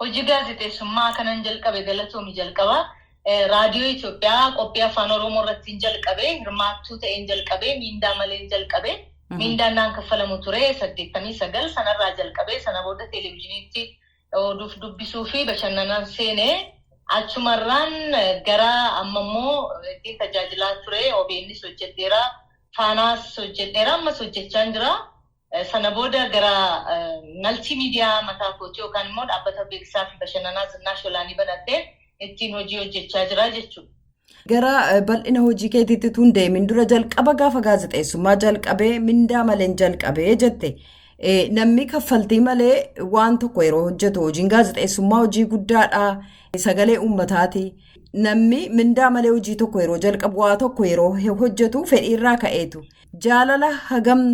hojii gaazexeessummaa kanan jalqabe galatoomii jalqaba raadiyoo Itoophiyaa qophii afaan Oromoo irratti jalqabe hirmaattuu ta'een jalqabe miindaa malee jalqabe miindaan naan kaffalamu ture 89 sanarraa jalqabe sana booda televizyiniitti oduuf dubbisuu fi bashannanaan seenee achumarraan gara ammammoo itti tajaajilaa ture OBNs hojjedheera Faanaas hojjedheera ammas hojjechaa jira sana booda gara multimedia mataa kootii yookaan immoo dhaabbata beeksisaa fi bashannanaa Zinnaash Olaanii banadhee ittiin hojii hojjechaa jira jechuudha. Gara bal'ina hojii keetiitti tun deemin dura jalqaba gaafa gaazexeessummaa jalqabee mindaa malee jalqabee jette namni kaffaltii malee waan tokko yeroo hojjetu hojiin gaazexeessummaa hojii guddaadha sagalee uummataati namni mindaa malee hojii tokko yeroo jalqabu waa tokko yeroo hojjetu fedhiirraa ka'eetu jaalala hagam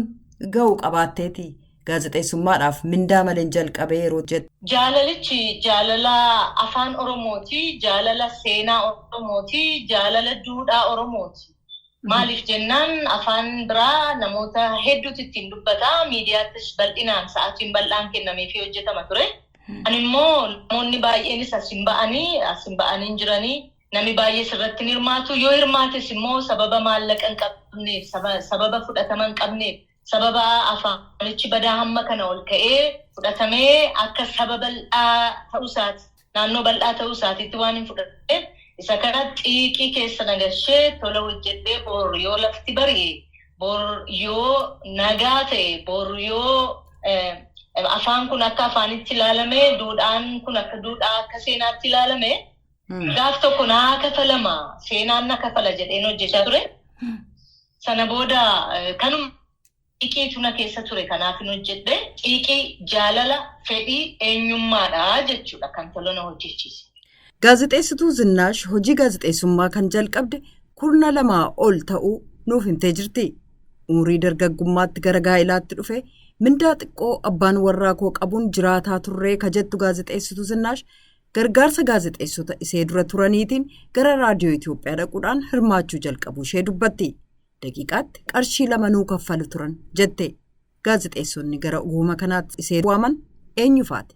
ga'u qabaatteeti gaazexeessummaadhaaf mindaa malee jalqabee yeroo jettu. Jaalalichi jaalala afaan Oromooti, jaalala seenaa Oromooti, jaalala duudhaa Oromooti. Maaliif jennaan afaan biraa namoota hedduutu ittiin dubbata miidiyaattis bal'inaan sa'aatiin bal'aan kennameefii hojjetama ture. Ani immoo namoonni baay'eenis asin ba'anii jiranii namni baay'ee sirratti hirmaatu yoo hirmaates immoo sababa maallaqa hin qabneef sababa fudhatama hin qabneef sababa afaanichi badaa hamma kana ol ka'ee fudhatamee akka saba bal'aa ta'uusaati naannoo bal'aa ta'uusaatiitti waan hin fudhateef isa kana xiiqii keessa nagashee tola hojjedhee bor yoo lafti bari'e bor yoo nagaa ta'e bor yoo afaan kun akka afaanitti ilaalame duudhaan kun akka duudhaa akka seenaatti ilaalame gaaf tokko naa kafalama seenaan na kafala jedheen hojjechaa ture sana booda kanuma xiiqii tuna keessa ture kanaaf hin hojjedhe xiiqii jaalala fedhii eenyummaadha jechuudha kan tolona hojjechiise. Gaazexeessituu Zinnaash hojii gaazexeessummaa kan jalqabde 12 ol ta'uu nuuf himtee jirti. Umurii dargaggummaatti gara gaa'ilaatti dhufe mindaa xiqqoo abbaan warraa koo qabuun jiraataa turree ka jettu gaazexeessituu Zinnaash gargaarsa gaazexeessota isee dura turaniitiin gara raadiyoo Itoophiyaa dhaquudhaan hirmaachuu jalqabuu ishee dubbatti. Daqiiqaatti qarshii 2 nuu kaffalu turan jette. Gaazexeessonni gara uumama kanaatti isee waaman eenyu faati?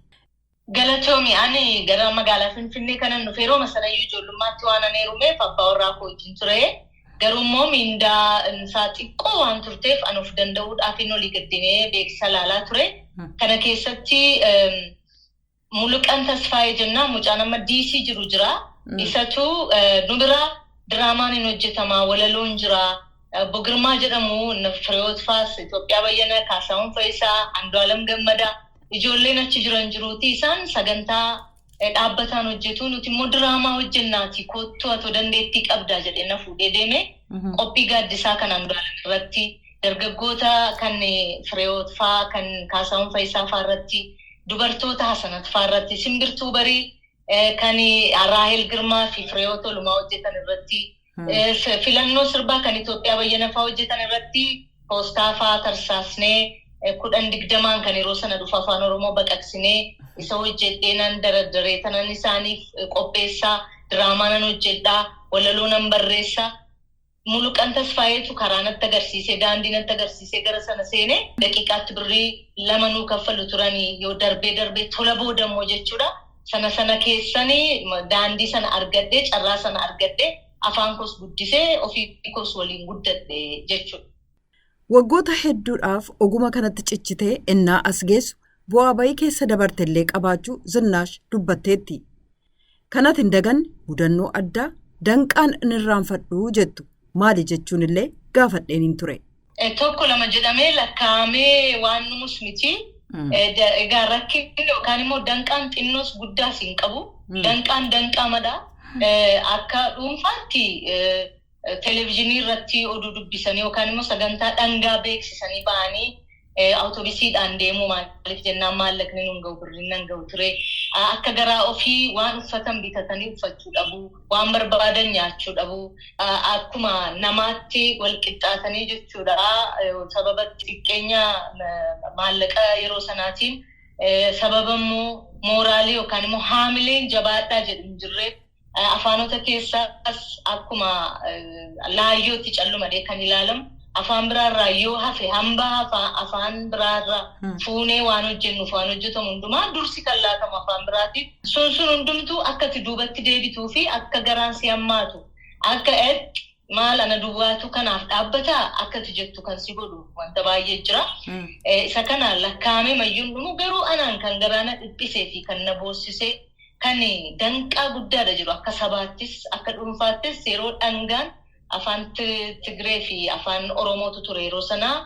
Galatoomi ani gara magaalaa Finfinnee kanan dhufe yeroo masalayyuu ijoollummaatti waan ani heerumeef abbaa warraa koo wajjin ture. Garuu immoo mindaa isaa xiqqoo waan turteef an of danda'uudhaaf hin olii gaddinee beeksisa laalaa ture. Kana keessatti Muluqan Tasfaayee jennaan mucaan amma DC jiru jira. Isatu nu bira diraamaan hin hojjetamaa walaloon jira. Bogirmaa jedhamu Fireewoot Faas Itoophiyaa bayyana Kaasaawwan Fayisaa Andu'aalam Gammadaa ijoolleen achi jiran jiruuti isaan sagantaa dhaabbataan hojjetu nuti immoo diraamaa hojjennaati kottu atoo dandeettii qabdaa jedhee na fuudhee deeme qophii gaaddisaa kan Andu'aalam irratti dargaggoota kan Fireewoot faa kan Kaasaawwan Fayisaa faa irratti dubartoota Hasanat faa irratti simbirtuu barii kan Raahel Girmaa fi Fireewoot Olumaa hojjetan irratti filannoo sirbaa kan Itoophiyaa bayyana faa hojjetan irratti poostaa faa tarsaasnee 10-20 kan yeroo sana dhufa afaan Oromoo baqaqsinee isa hojjedhee nan dardaree tanan isaaniif qopheessaa diraamaa nan hojjedhaa walaloo nan barreessaa Muluqan Tasfaayeetu karaa natti agarsiisee daandii natti agarsiisee gara sana seenee daqiiqaatti birrii 2 nuu kaffalu turanii yoo darbee tola boodammoo jechuudha sana keessanii daandii sana argadhee carraa sana argadhee afaan koos guddisee ofii koos waliin guddadhe jechuudha. Waggoota hedduudhaaf oguma kanatti cichitee innaa as geessu bu'aa bayii keessa dabartellee qabaachuu Zinnaash dubbatteetti. Kanatti hin daganne mudannoo addaa danqaan inni irraanfadhuu jettu maali jechuun illee gaafadheen hin ture. Tokko lama jedhamee lakkaa'amee waan numus miti. Egaa rakkinni yookaan immoo danqaan xinnoos guddaas hin qabu. Danqaan danqamadha. Akka dhuunfaatti televizyinii irratti oduu dubbisanii yookaan immoo sagantaa dhangaa beeksisanii ba'anii awutoobisiidhaan deemuu maaliif jennaan maallaqni nun ga'u birriin nan ga'u ture. Akka garaa ofii waan uffatan bitatanii uffachuu dhabu, waan barbaadan nyaachuu dhabu, akkuma namaatti wal qixxaatanii jechuudha. Sababa xiqqeenya maallaqa yeroo sanaatiin sababa immoo mooraalii yookaan immoo haamileen jabaadhaa jedhu jirreef afaanota keessaas akkuma laayyootti callumadhee kan ilaalamu afaan biraarraa yoo hafe hambaa afaan biraarraa fuunee waan hojjennuuf waan hojjetamu hundumaa dursi kan laatamu afaan biraatiif sun hundumtuu akkati duubatti deebituu fi akka garaan si hammaatu akka maal ana duwwaatu kanaaf dhaabbataa akkati jettu kan si godhu wanta baay'ee jira. Isa kana lakkaa'ame mayyuun dhumu garuu anaan kan garaana dhiphisee fi kan na boossisee kan danqaa guddaadha jiru akka sabaattis akka dhuunfaattis yeroo dhangaan afaan Tigree fi afaan Oromootu ture yeroo sanaa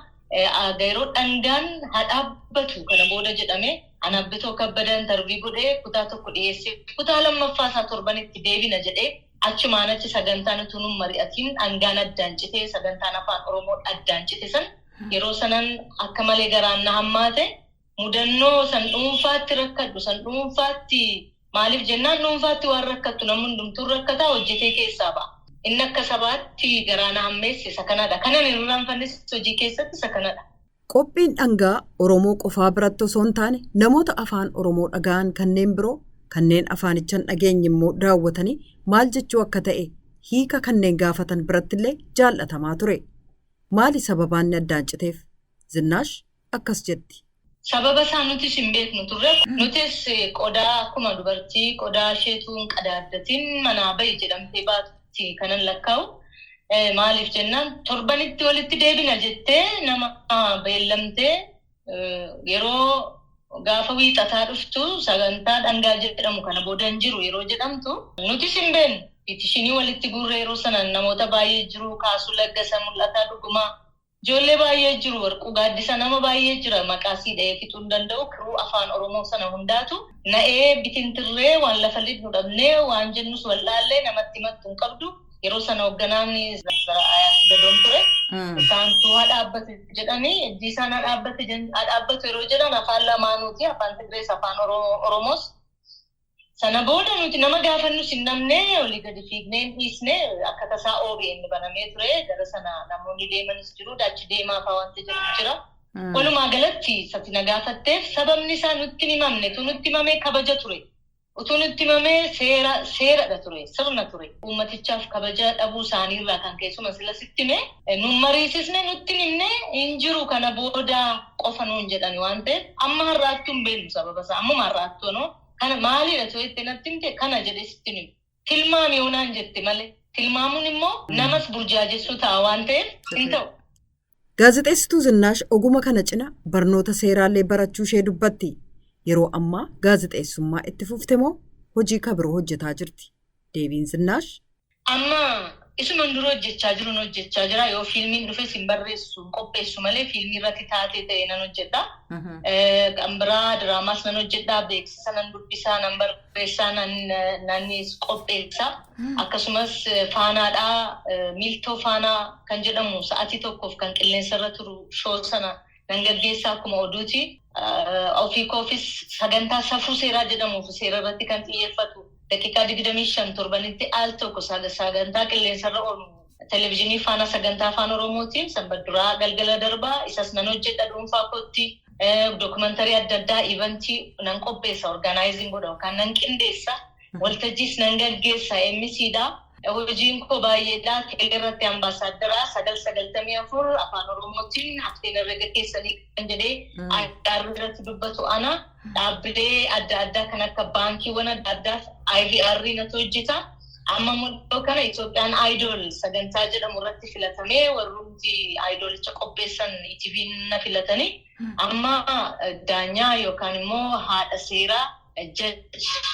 yeroo dhangaan hadhaabbatu kana booda jedhame anabbitoo kabbadan darbii godhee kutaa tokko dhiyeessee kutaa lammaffaa isaa torbanitti deebina jedhee achumaan achi sagantaan utuun mari'atiin dhangaan addaan citee sagantaan afaan Oromoo addaan cite san yeroo sanan akka malee garaan na hammaate mudannoo san dhuunfaatti rakkadhu san dhuunfaatti maaliif jennaan dhuunfaatti waan rakkattu namni hundumtuu rakkataa hojjetee keessaa ba'a. Inni akka sabaatti garaana hammeesse isa kanadha. Kanan irraanfannis hojii keessatti isa kanadha. Qophiin dhangaa Oromoo qofaa biratti osoo hin taane namoota afaan Oromoo dhaga'an kanneen biroo kanneen afaanichaan dhageenye immoo daawwatanii maal jechuu akka ta'e hiika kanneen gaafatan birattillee jaallatamaa ture. Maali sababaan addaan citeef? Zinnaash akkas jetti. Sababa isaa nutis hin beeknu turre. Nutis qodaa akkuma dubartii qodaa isheetuun qadaaddatiin manaa bahi jedhamtee baatu. Kanan lakkaa'u maaliif jennaan torbanitti walitti deebina jettee nama beellamtee yeroo gaafa wiixataa dhuftu sagantaa dhangaa jedhamu kana booda hin jiru yeroo jedhamtu nutis hin beeknu itishinii walitti guurree yeroo sanan namoota baay'ee jiru kaasuu laggasa mul'ataa dhugumaa ijoollee baay'ee jiru warquu gaaddisa nama baay'ee jira maqaasii dha'ee fixuu hin danda'u kiruu afaan Oromoo sana hundaatu na'ee bitintirree waan lafa lidnu dhabnee waan jennus wallaallee namatti himattu hin qabdu yeroo sana hoogganaan Ayaas Gadoon ture isaantu dhaabbate jedhanii iddii isaan dhaabbatu yeroo jedhan afaan lamaanuuti afaan Tigrees afaan Oromoos sana booda nuti nama gaafannus hin namne olii gadi fiignee hin dhiisne akka tasaa OBN banamee ture gara sana namoonni deemanis jiru achi deemaa fa'aa wanti jedhu jira. Walumaa galatti sati na gaafatteef sababni isaa nutti hin himamne tu nutti himamee kabaja ture. Utuu nutti himamee seeradha ture sirna ture. Uummatichaaf kabaja dhabuu isaaniirraa kan keessuma sila sitti hime nun mariisisne nutti hin himne hin jiru kana booda qofa nuun jedhani waan ta'eef amma har'aattuu hin beeknu sababa isaa ammuma har'aattuu noo. Kana maalidha too itti natti himte kana jedhe sitti himu. Tilmaami yoonaan jette malee. Tilmaamuun immoo namas burjaajessuu ta'a waan ta'eef hin ta'u. Gaazexeessituu Zinnaash oguma kana cina barnoota seeraallee barachuu ishee dubbatti. Yeroo ammaa gaazexeessummaa itti fufte moo hojii kabiroo hojjetaa jirti? Deebiin Zinnaash. Amma isuman dura hojjechaa jira yoo fiilmiin dhufes hin barreessu hin qopheessu malee fiilmii irratti taatee ta'e nan hojjedha. Kan biraa diraamaas nan hojjedha beeksisa nan dubbisaa nan barreessaa nan qopheessaa akkasumas faanaadhaa miiltoo faanaa kan jedhamu sa'aatii tokkoof kan qilleensa irra turu shoo sana nan gaggeessaa akkuma oduuti. Ofii koofis sagantaa safuu seeraa jedhamuuf seera irratti kan xiyyeeffatu. Daqiiqaa 25 torbanitti al tokko sagantaa qilleensarra oolu televezyiinii faana sagantaa afaan Oromootiin sanbadduraa galgala darbaa isas nan hojjedha dhuunfaa kootti dookumantarii adda addaa ivantii nan qopheessa orgaanaayizing godha yookaan nan qindeessa waltajjiis nan gaggeessa MCdha hojiin koo baay'eedha teelerratti ambaasaaddara 994 afaan Oromootiin hafteen herrega keessanii kan jedhee addaarri irratti dubbatu ana dhaabbilee adda addaa kan akka baankiiwwan adda addaaf IVR natu hojjeta. Amma mudoo kana Itoophiyaan Idol sagantaa jedhamu irratti filatamee warrumti Idolicha qopheessan ETV na filatanii amma daanyaa yookaan immoo haadha seeraa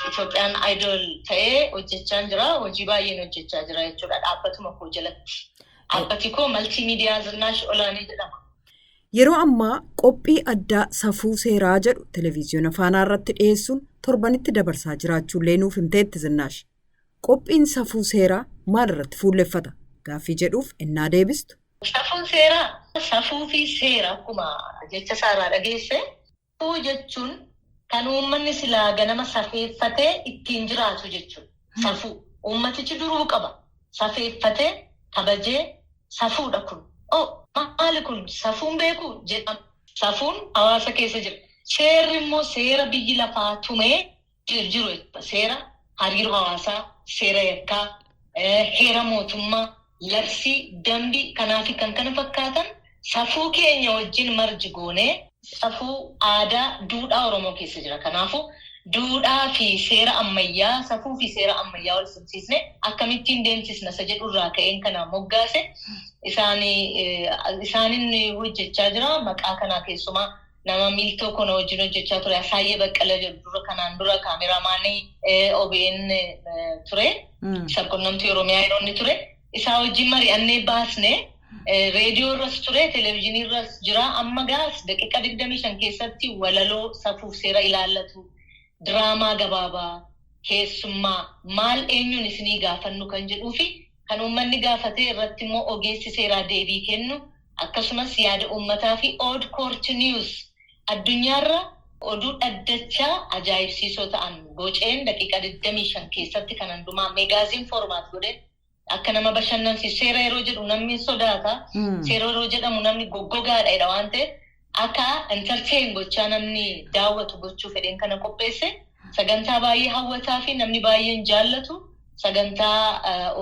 Itoophiyaan Idol ta'ee hojjechaa jira. Hojii baay'een hojjechaa jira jechuudha dhaabbatuma koo jalatti. Dhaabbati koo maltiimiidiyaa Zinnaash Olaanii jedhama. Yeroo ammaa qophii addaa safuu seeraa jedhu televezyiina faanaa irratti dhiyeessuun torbanitti dabarsaa jiraachuullee nuuf himteetti Zinnaash. Qophiin safuu seeraa maal irratti fuulleffata? Gaaffii jedhuuf ennaa deebistu. Safuun seeraa safuu fi seera akkuma jecha isaarraa dhageesse safuu jechuun kan uummanni silaa ganama safeeffatee ittiin jiraatu jechuudha. Safuu uummatichi duruu qaba. Safeeffatee kabajee safuudha kun. Maali kun safuun beeku jedhama. Safuun hawaasa keessa jira. Seerri immoo seera biyyi lafaa tumee jiru. Seera hariiroo hawaasaa, seera yakkaa, heera mootummaa, labsii dambii kanaa fi kan kana fakkaatan safuu keenya wajjin marji goonee safuu aadaa duudhaa Oromoo keessa jira. Kanaafuu duudhaa fi seera ammayyaa safuu fi seera ammayyaa wal simsiisne akkamittiin deemsisna isa jedhurraa ka'een kana moggaase isaanin hojjechaa jira. Maqaa kanaa keessumaa nama Miiltoo Kono wajjin hojjechaa ture. Asaayyee Baqqala jedhu kanaan dura kaameraamaanii OBN ture. Sabquunnamtii Oromiyaa yeroo inni ture. Isaa wajjin mari'annee baasne reediyoo irras ture, televezyiinii irras jira. Amma gaas daqiiqa 25 keessatti walaloo safuuf seera ilaallatu, diraamaa gabaabaa, keessummaa maal eenyuun isinii gaafannu kan jedhuu fi kan uummanni gaafatee irratti immoo ogeessi seeraa deebii kennu akkasumas yaada uummataa fi old court news addunyaarra oduu dhaddachaa ajaa'ibsiisoo ta'an boceen daqiiqa 25 keessatti kan hundumaa meegaaziin formaat godhe akka nama bashannansiisu. Seera yeroo jedhu namni sodaata. Seera yeroo jedhamu namni goggogaadha waan ta'eef akka entertain gochaa namni daawwatu gochuu fedheen kana qopheesse sagantaa baay'ee hawwataa fi namni baay'een jaallatu sagantaa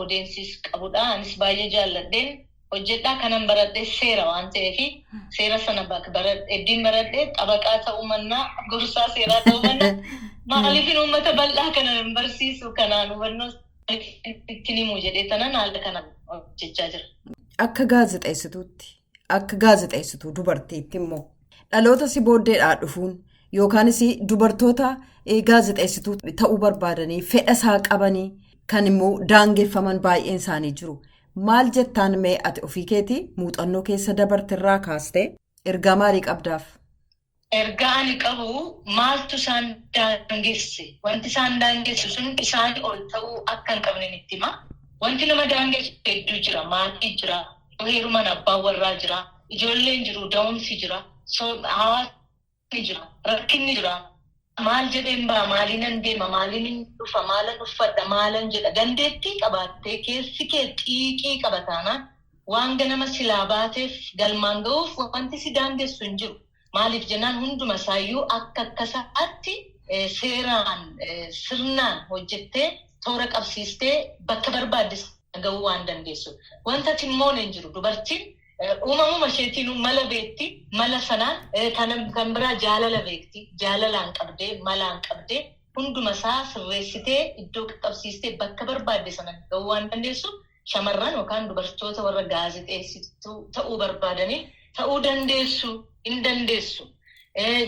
odeensis qabudha. Anis baay'ee jaalladheen hojjedhaa kanan baradhee seera waan ta'eef seera sana eddiin baradhee xabaqaa ta'uu mannaa gorsaa seeraa ta'uu mannaa maaliifin uummata bal'aa kana barsiisu kanaan hubannoo ittiin himuu jedhee tanan haala kanaan hojjechaa jira. Akka gaazexeessituu dubartiitti immoo dhaloota si booddeedhaa dhufuun yookaanis dubartoota gaazexeessituu ta'uu barbaadanii fedha isaa qabanii kan immoo daangeffaman baay'een isaanii jiru. Maal jettaan mee ati ofii keetii muuxannoo keessa dabartirraa kaastee ergaa maalii qabdaaf? Ergaa ani qabu maaltu isaan daangesse? Wanti isaan daangessu sun isaanii ol ta'uu akka hin qabne itti hima. Wanti nama daangessu hedduu jira. Maatii jira. Heerumaan abbaan warraa jira. Ijoolleen jiru. Da'umsi jira. Hawaasni jira. Rakkinni jira. Maal jedheen ba'a? Maaliin deema? Maaliin dhufa? Maalan uffadha? Maalan jedha? Dandeettii qabaattee keessi kee xiiqii qabataana waan ganama silaa baateef galmaan ga'uuf wanti si daangessu hin jiru. Maaliif jennaan hunduma isaayyuu akka sa'aatti seeraan sirnaan hojjettee toora qabsiistee bakka barbaadde ga'uu waan dandeessu. Wanta ati immoo hin jiru. Dubartiin uumamuma isheetiin mala beekti. Mala sanaan kan biraa jaalala beekti. Jaalalaan qabdee malaan qabdee hunduma isaa sirreessitee iddoo qabsiistee bakka barbaadde sana ga'uu waan dandeessu. Shamarran yookaan dubartoota warra gaazexeessituu ta'uu barbaadanii ta'uu dandeessu. Hin dandeessu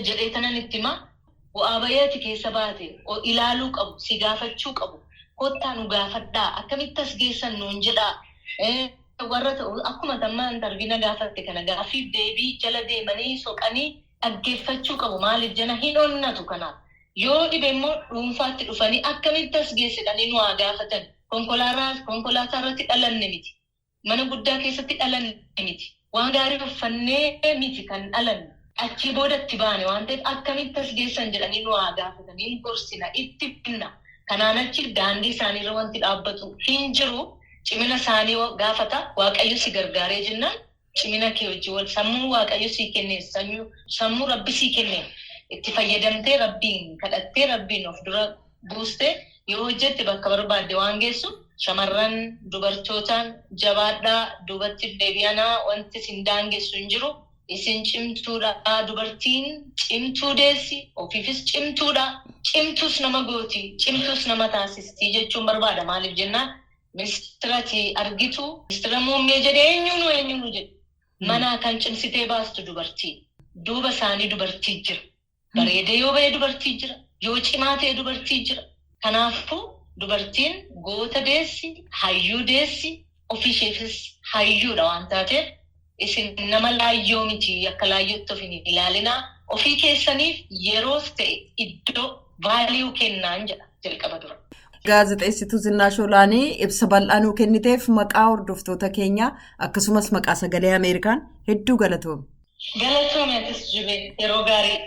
jedhee tanan itti hima. Bu'aa bayeeti keessa baate ilaaluu qabu, si gaafachuu qabu. Kottaa nu gaafadhaa akkamitti as geessan nuun jedhaa. Warra ta'u akkuma tammaan tarbiina gaafatte kana gaafiif deebii jala deemanii soqanii dhaggeeffachuu qabu. Maaliif jana hin onnatu kanaaf. Yoo dhibe immoo dhuunfaatti dhufanii akkamitti as geessidhanii nu haa gaafatan. Konkolaataa irratti dhalanne miti. Mana guddaa keessatti dhalanne miti. Waan gaarii uffannee miti kan dhalanne. Achii boodatti baane waan ta'eef akkamitti as geessan jedhanii nu haa gaafatanii gorsina itti finna. Kanaan achi daandii isaaniirra wanti dhaabbatu hin jiru. Cimina isaanii gaafata. Waaqayyo si gargaaree jennaan cimina kee wajjin wal sammuu waaqayyo sii kennee sammuu rabbi sii kennee itti fayyadamtee rabbiin kadhattee rabbiin of dura buustee yoo hojjette bakka barbaadde waan geessu. Shamarran dubartootaan jabaadhaa duubatti deebi'anaa wanti isin daangessu hin jiru. Isin cimtuudha. Dubartiin cimtuu deessi. Ofiifis cimtuudha. Cimtuus nama gooti. Cimtuus nama taasistii jechuun barbaada. Maaliif jennaan ministirati argitu. Ministira muummee jedhee eenyuunu jedhu. Manaa kan cimsitee baastu dubartii. Duuba isaanii dubartii jira. Bareedee yoo ba'e dubartii jira. Yoo cimaa ta'e dubartii jira. Kanaafuu dubartiin goota deessi, hayyuu deessi, ofiisheefis hayyuudha waan taateef isin nama laayyoo miti akka laayyootti of hin ilaalinaa. Ofii keessaniif yeroos ta'e iddoo vaaliyuu kennaan jedha jalqaba dura. Gaazexeessituu Zinaash Olaanii ibsa bal'aa nuu kenniteef maqaa hordoftoota keenyaa akkasumas maqaa sagalee Ameerikaan hedduu galatoomi. Galatoomi atis jibee yeroo gaarii.